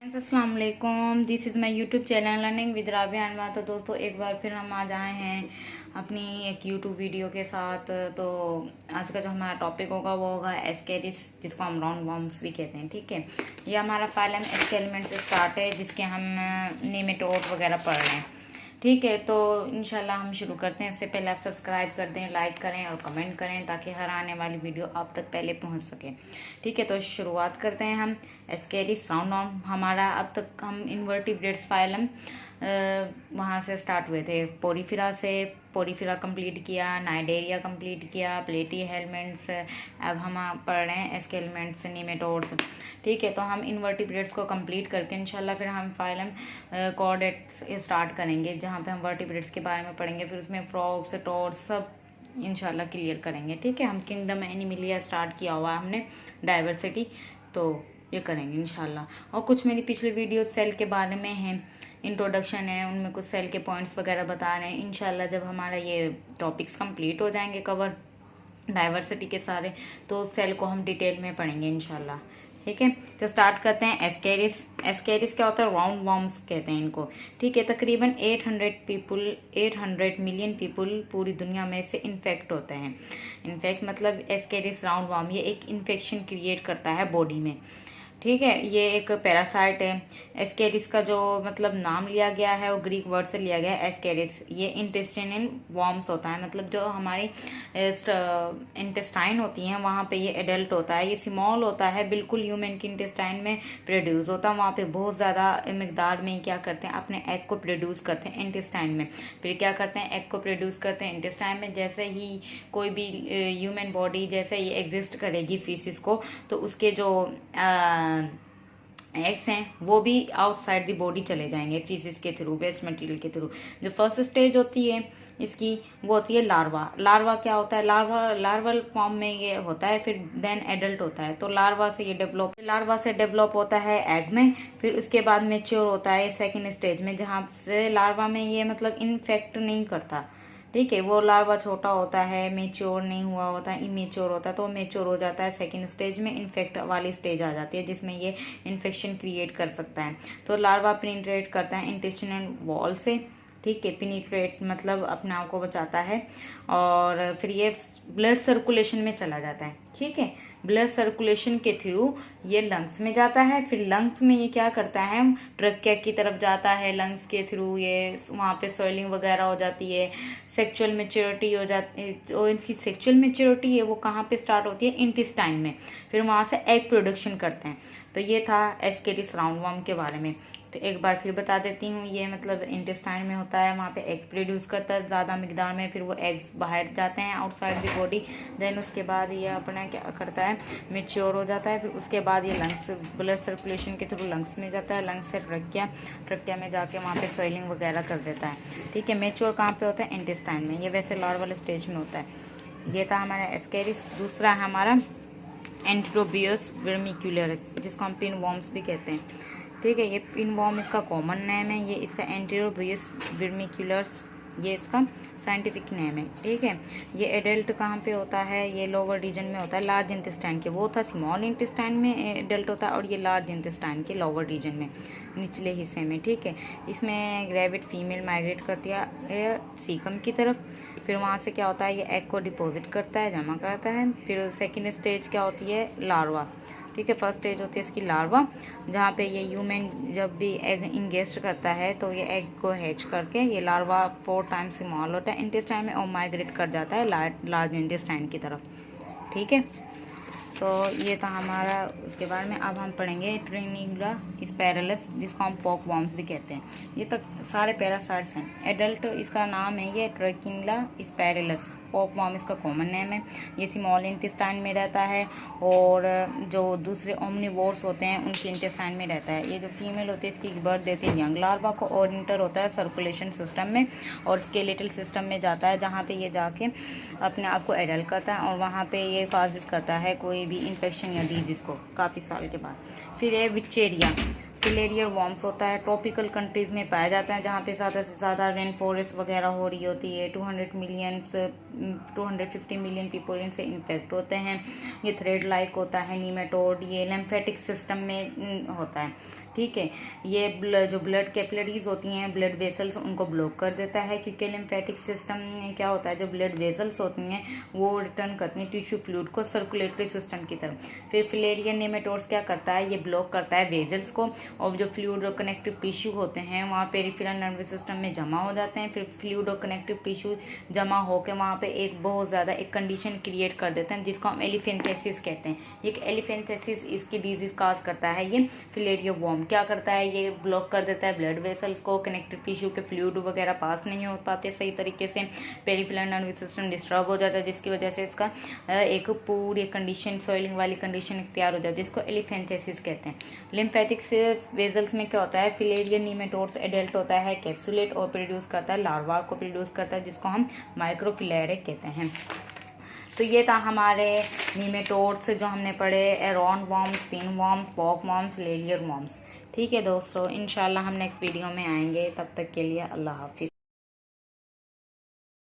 अस्सलाम वालेकुम, this is my YouTube channel learning with Rabia Anwar. तो दोस्तों एक बार फिर हम आज आए हैं अपनी एक यूट्यूब वीडियो के साथ। तो आज का जो हमारा टॉपिक होगा वो होगा एस्केरिस, जिसको हम राउंड वॉर्म्स भी कहते हैं। ठीक है, ये हमारा फाइलम एस्के एलिमेंट से स्टार्ट है, जिसके हम नेमेटोड वगैरह पढ़ रहे हैं। ठीक है, तो इंशाल्लाह हम शुरू करते हैं। इससे पहले आप सब्सक्राइब कर दें, लाइक करें और कमेंट करें, ताकि हर आने वाली वीडियो आप तक पहले पहुंच सके। ठीक है, तो शुरुआत करते हैं हम। एस्केरिस राउंड वॉर्म हमारा, अब तक हम इन्वर्टिब्रेट्स फाइलम वहाँ से स्टार्ट हुए थे। पोरीफिरा से पोरीफिरा कंप्लीट किया, नाइडेरिया कंप्लीट किया, प्लेटी हेलमेंट्स। अब हम पढ़ रहे हैं एस्के एलिमेंट्स, नीमेटोड्स। ठीक है, तो हम इन्वर्टिब्रेट्स को कंप्लीट करके इंशाल्लाह फिर हम फाइलम कॉर्डेट्स स्टार्ट करेंगे, जहाँ पे हम वर्टिब्रेट्स के बारे में पढ़ेंगे। फिर उसमें फ्रॉग्स, टॉड्स सब इंशाल्लाह क्लियर करेंगे। ठीक है, हम किंगडम एनिमिलिया स्टार्ट किया हुआ है हमने, डाइवर्सिटी, तो ये करेंगे इंशाल्लाह। और कुछ मेरी पिछली वीडियो सेल के बारे में है, इंट्रोडक्शन है, उनमें कुछ सेल के पॉइंट्स वगैरह बता रहे हैं। इंशाल्लाह जब हमारा ये टॉपिक्स कंप्लीट हो जाएंगे कवर डाइवर्सिटी के सारे, तो सेल को हम डिटेल में पढ़ेंगे इंशाल्लाह। ठीक है, तो स्टार्ट करते हैं। एस्केरिस, एस्केरिस क्या होता है? राउंड वॉर्म्स कहते हैं इनको। ठीक है, तकरीबन 800 मिलियन पीपल पूरी दुनिया में से इन्फेक्ट होते हैं। इन्फेक्ट मतलब एस्केरिस राउंड वॉर्म ये एक इन्फेक्शन क्रिएट करता है बॉडी में। ठीक है, ये एक पैरासाइट है। एस्केरिस का जो मतलब नाम लिया गया है वो ग्रीक वर्ड से लिया गया है, एस्केरिस। ये इंटेस्टाइनल वॉर्म्स होता है, मतलब जो हमारी इंटेस्टाइन होती हैं वहाँ पे ये एडल्ट होता है। ये स्मॉल होता है, बिल्कुल ह्यूमन की इंटेस्टाइन में प्रोड्यूस होता है। वहाँ पे बहुत ज़्यादा मकदार में क्या करते हैं, अपने एग को प्रोड्यूस करते हैं इंटेस्टाइन में। फिर क्या करते हैं, एग को प्रोड्यूस करते हैं इंटेस्टाइन में। जैसे ही कोई भी ह्यूमन बॉडी जैसे ही एग्जिस्ट करेगी फीसिस को, तो उसके जो एग्स हैं वो भी आउटसाइड द बॉडी चले जाएंगे फीसिस के थ्रू, वेस्ट मटेरियल के थ्रू। जो फर्स्ट स्टेज होती है इसकी वो होती है लार्वा। लार्वा क्या होता है? लार्वल फॉर्म में ये होता है, फिर देन एडल्ट होता है। तो लार्वा से डेवलप होता है एग में, फिर उसके बाद मेच्योर होता है सेकेंड स्टेज में, जहाँ से लार्वा में ये मतलब इन्फेक्ट नहीं करता। ठीक है, वो लार्वा छोटा होता है, मेच्योर नहीं हुआ होता है, इमेच्योर होता है। तो मेच्योर हो जाता है सेकंड स्टेज में, इन्फेक्ट वाली स्टेज आ जाती है, जिसमें ये इन्फेक्शन क्रिएट कर सकता है। तो लार्वा पेनिट्रेट करता है इंटेस्टिनल वॉल से। ठीक है, पेनिट्रेट मतलब अपने आप को बचाता है, और फिर ये ब्लड सर्कुलेशन में चला जाता है। ठीक है, ब्लड सर्कुलेशन के थ्रू ये लंग्स में जाता है। फिर लंग्स में ये क्या करता है, ट्रकिया की तरफ जाता है। लंग्स के थ्रू ये वहाँ पे स्वेलिंग वगैरह हो जाती है, सेक्सुअल मेच्योरिटी हो जाती है। और इनकी सेक्सुअल मेच्योरिटी है वो कहाँ पे स्टार्ट होती है? इंटेस्टाइन में। फिर वहाँ से एग प्रोडक्शन करते हैं। तो ये था एस्केरिस राउंड वॉर्म के बारे में। तो एक बार फिर बता देती हूँ, ये मतलब इंटेस्टाइन में होता है, वहाँ पे एग प्रोड्यूस करता है ज़्यादा मिकदार में। फिर वो एग्स बाहर जाते हैं आउटसाइड द बॉडी। देन उसके बाद ये अपना क्या करता है, मेच्योर हो जाता है। फिर उसके बाद ये लंग्स, ब्लड सर्कुलेशन के थ्रू लंग्स में जाता है। लंग्स से ट्रकिया में जाके वहाँ पे स्वेलिंग वगैरह कर देता है। ठीक है, मेच्योर कहाँ पे होता है? इंटेस्टाइन में। ये वैसे लार्वल स्टेज में होता है। ये था हमारा एस्केरिस। दूसरा है हमारा एंटीरोबियस वर्मिकुलरिस, जिसको हम पिन वॉर्म्स भी कहते हैं। ठीक है, ये पिन वॉर्म इसका कॉमन नेम है। ये इसका एंटीरोबियस वर्मिकुलरिस ये इसका साइंटिफिक नेम है। ठीक है, ये एडल्ट कहाँ पे होता है? ये लोअर रीजन में होता है, लार्ज इंटेस्टाइन के। वो था स्मॉल इंटेस्टाइन में एडल्ट होता है, और ये लार्ज इंटेस्टाइन के लोअर रीजन में, निचले हिस्से में। ठीक है, इसमें ग्रेविड फीमेल माइग्रेट करती है सीकम की तरफ। फिर वहाँ से क्या होता है, ये एग को डिपॉजिट करता है, जमा करता है। फिर सेकेंड स्टेज क्या होती है? लार्वा। ठीक है, फर्स्ट स्टेज होती है इसकी लार्वा, जहाँ पे ये ह्यूमन जब भी एग इंगेस्ट करता है तो ये एग को हैच करके ये लार्वा 4 टाइम्स स्मॉल होता है इंटेस्टाइन में, और माइग्रेट कर जाता है लार्ज इंटेस्टाइन की तरफ। ठीक है, तो ये था हमारा उसके बारे में। अब हम पढ़ेंगे ट्रिनिंगुला स्पैरेलस, जिसको हम पॉक वॉर्म्स भी कहते हैं। ये तक सारे पैरासाइट्स हैं। एडल्ट इसका नाम है ये ट्रिनिंगुला स्पैरेलस। पॉक वॉर्म इसका कॉमन नेम है। ये स्मॉल इंटेस्टाइन में रहता है, और जो दूसरे ओमनिवोर्स होते हैं उनके इंटेस्टाइन में रहता है। ये जो फीमेल होती है इसकी बर्थ देती है यंग लार्वा को, और इंटर होता है सर्कुलेशन सिस्टम में और स्केलेटल सिस्टम में जाता है, जहाँ पे ये जाके अपने आप को एडल्ट करता है, और वहाँ पे ये काजेस करता है कोई भी इन्फेक्शन या डिजीज़ को काफ़ी साल के बाद। फिर ये विक्चेरिया। फिलेरियर वॉर्म्स होता है, ट्रॉपिकल कंट्रीज़ में पाया जाता है जहाँ पे ज़्यादा से ज़्यादा रेन फॉरेस्ट वगैरह हो रही होती है। 250 मिलियन पीपल इनसे इन्फेक्ट होते हैं। ये थ्रेड लाइक होता है नीमेटोड, ये लिम्फेटिक सिस्टम में होता है, ठीक है। ये जो ब्लड कैपिलरीज होती हैं, ब्लड वेसल्स, उनको ब्लॉक कर देता है, क्योंकि लिम्फेटिक सिस्टम में क्या होता है, जो ब्लड वेसल्स होती हैं वो रिटर्न करती हैं टिश्यू फ्लूइड को सर्कुलेटरी सिस्टम की तरफ। फिर फिलेरियन नेमेटोड्स क्या करता है, ये ब्लॉक करता है वेजल्स को, और जो फ्लूइड और कनेक्टिव टिश्यू होते हैं वहाँ पेरिफेरल नर्वस सिस्टम में जमा हो जाते हैं। फिर फ्लूइड और कनेक्टिव टिश्यू जमा होकर वहाँ पे एक बहुत ज़्यादा एक कंडीशन क्रिएट कर देते हैं जिसको हम एलिफेंथेसिस कहते हैं। एक एलिफेंथेसिस इसकी डिजीज काज करता है। ये फिलेरियो वॉर्म क्या करता है, ये ब्लॉक कर देता है ब्लड वेसल्स को, कनेक्टिव टिश्यू के फ्लूइड वगैरह पास नहीं हो पाते सही तरीके से, पेरिफेरल नर्वस सिस्टम डिस्टर्ब हो जाता है, जिसकी वजह से इसका एक पूरी कंडीशन, सोइलिंग वाली कंडीशन तैयार हो जाती है, जिसको एलिफेंथेसिस कहते हैं। लिम्फेटिक वेजल्स में क्या होता है, फिलेरियन नीमेटोड्स एडल्ट होता है, कैप्सुलेट और प्रोड्यूस करता है, लार्वा को प्रोड्यूस करता है, जिसको हम माइक्रोफिलेरे कहते हैं। तो ये था हमारे नीमेटोड्स जो हमने पढ़े, एरॉन वॉर्म्स, पिन वॉर्म्स, पॉक वॉर्म्स, फिलेरियर वॉर्म्स। ठीक है दोस्तों, इंशाल्लाह हम नेक्स्ट वीडियो में आएंगे, तब तक के लिए अल्लाह हाफिज़।